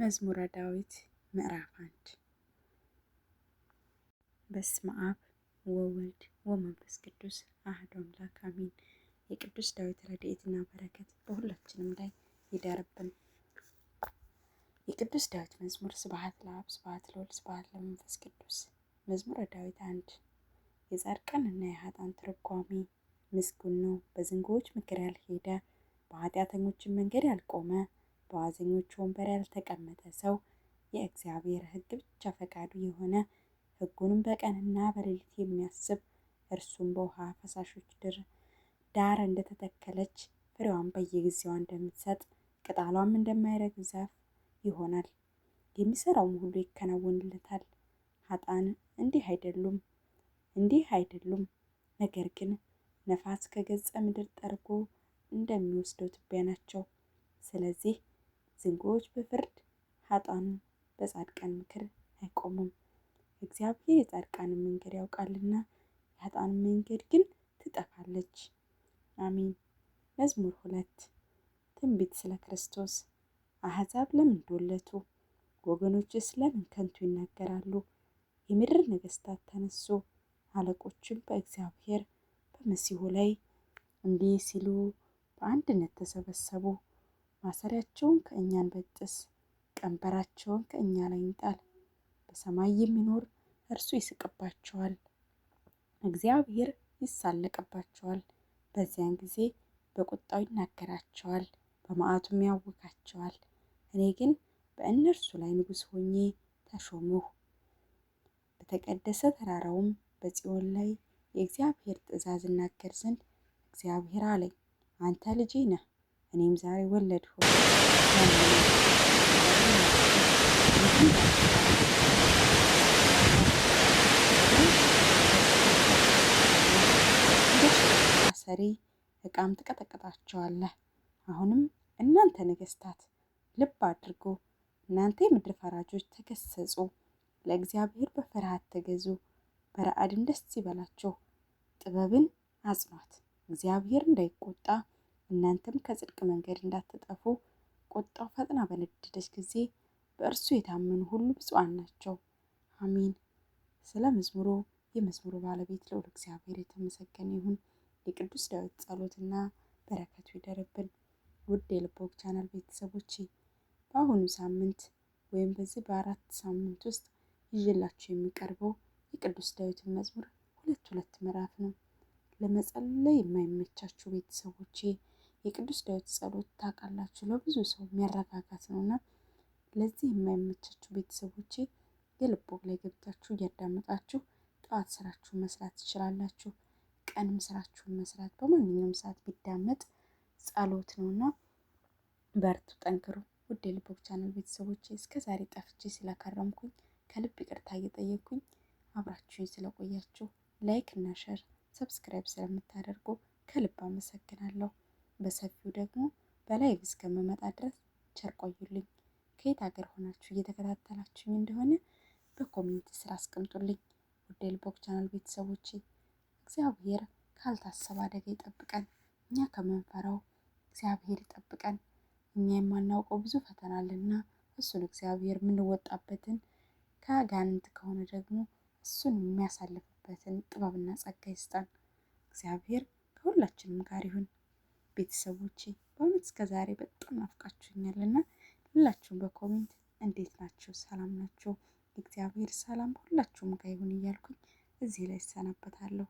መዝሙረ ዳዊት ምዕራፍ 1 በስመ አብ ወወልድ ወመንፈስ ቅዱስ አሐዱ አምላክ አሜን። የቅዱስ ዳዊት ረድኤትና በረከት በሁላችንም ላይ ይደርብን። የቅዱስ ዳዊት መዝሙር። ስብሐት ለአብ ስብሐት ለወልድ ስብሐት ለመንፈስ ቅዱስ። መዝሙረ ዳዊት 1 የጻድቃንና የኃጥአን ትርጓሜ። ምስጉን ነው በዝንጉዎች ምክር ያልሄደ፣ በኃጢአተኞችም መንገድ ያልቆመ፣ በዋዘኞች ወንበር ያልተቀመጠ ሰው፣ የእግዚአብሔር ሕግ ብቻ ፈቃዱ የሆነ፣ ሕጉንም በቀንና በሌሊት የሚያስብ፣ እርሱም በውሃ ፈሳሾች ዳር እንደተተከለች ፍሬዋን በየጊዜዋ እንደምትሰጥ ቅጠሏም እንደማይረግፍ ዛፍ ይሆናል። የሚሰራውም ሁሉ ይከናወንለታል። ኃጥአን እንዲህ አይደሉም፣ ነገር ግን ነፋስ ከገጸ ምድር ጠርጎ እንደሚወስደው ትቢያ ናቸው። ስለዚህ ዝንጉዎች በፍርድ ኃጥአን በጻድቃን ምክር አይቆሙም። እግዚአብሔር የጻድቃንን መንገድ ያውቃልና የኃጥአን መንገድ ግን ትጠፋለች። አሜን። መዝሙር 2 ትንቢት ስለ ክርስቶስ። አሕዛብ ለምን ዶለቱ? ወገኖችስ ለምን ከንቱ ይናገራሉ? የምድር ነገሥታት ተነሱ፣ አለቆችም በእግዚአብሔር በመሲሑ ላይ እንዲህ ሲሉ በአንድነት ተሰበሰቡ። ማሰሪያቸውን ከእኛ እንበጥስ፣ ቀንበራቸውን ከእኛ ላይ እንጣል። በሰማይ የሚኖር እርሱ ይስቅባቸዋል፣ እግዚአብሔር ይሳለቅባቸዋል። በዚያን ጊዜ በቁጣው ይናገራቸዋል፣ በመዓቱም ያውካቸዋል። እኔ ግን በእነርሱ ላይ ንጉሥ ሆኜ ተሾምሁ። በተቀደሰ ተራራውም በጽዮን ላይ የእግዚአብሔር ትእዛዝ እናገር ዘንድ እግዚአብሔር አለኝ፣ አንተ ልጄ ነህ፣ እኔም ዛሬ ወለድሁ። ሰሪ ዕቃም ትቀጠቅጣቸዋለህ። አሁንም እናንተ ነገሥታት ልብ አድርጉ፣ እናንተ የምድር ፈራጆች ተገሰጹ። ለእግዚአብሔር በፍርሃት ተገዙ፣ በረዓድም ደስ ይበላችሁ። ጥበብን አጽኗት፣ እግዚአብሔር እንዳይቆጣ እናንተም ከጽድቅ መንገድ እንዳትጠፉ። ቁጣው ፈጥና በነደደች ጊዜ በእርሱ የታመኑ ሁሉ ብፁዓን ናቸው። አሜን። ስለ መዝሙሩ። የመዝሙሩ ባለቤት ልዑል እግዚአብሔር የተመሰገነ ይሁን። የቅዱስ ዳዊት ጸሎትና በረከቱ ይደርብን። ውድ የልቦግ ቻናል ቤተሰቦቼ በአሁኑ ሳምንት ወይም በዚህ በ4 ሳምንት ውስጥ ይዤላችሁ የሚቀርበው የቅዱስ ዳዊትን መዝሙር ሁለት ምዕራፍ ነው። ለመጸለይ የማይመቻችሁ ቤተሰቦቼ የቅዱስ ዳዊት ጸሎት ታውቃላችሁ ለብዙ ሰው የሚያረጋጋት ነውና፣ ለዚህ የማይመቻችሁ ቤተሰቦቼ የልቦግ ላይ ገብታችሁ እያዳመጣችሁ ጠዋት ስራችሁን መስራት ትችላላችሁ። ቀንም ስራችሁን መስራት በማንኛውም ሰዓት ቢዳመጥ ጸሎት ነውና በርቱ፣ ጠንክሩ። ውድ የልቦግ ቻናል ቤተሰቦቼ እስከዛሬ ጠፍቼ ስለከረምኩኝ ከልብ ይቅርታ እየጠየቅኩኝ አብራችሁኝ ስለቆያችሁ ላይክ እና ሼር ሰብስክራይብ ስለምታደርጉ ከልብ አመሰግናለሁ። በሰፊው ደግሞ በላይቭ እስከምመጣ ድረስ ቸር ቆዩልኝ። ከየት ሀገር ሆናችሁ እየተከታተላችሁኝ እንደሆነ በኮሜንት ስራ አስቀምጡልኝ። ውድ የልቦግ ቻናል ቤተሰቦቼ እግዚአብሔር ካልታሰበ አደጋ ይጠብቀን። እኛ ከምንፈራው እግዚአብሔር ይጠብቀን። እኛ የማናውቀው ብዙ ፈተና አለና እሱን እግዚአብሔር የምንወጣበትን፣ ከአጋንንት ከሆነ ደግሞ እሱን የሚያሳልፍበትን ጥበብና ጸጋ ይስጠን። እግዚአብሔር ከሁላችንም ጋር ይሁን። ቤተሰቦቼ በእውነት እስከዛሬ በጣም ናፍቃችሁኛልና ሁላችሁም በኮሜንት እንዴት ናችሁ? ሰላም ናችሁ? የእግዚአብሔር ሰላም ሁላችሁም ጋር ይሁን እያልኩኝ እዚህ ላይ እሰናበታለሁ።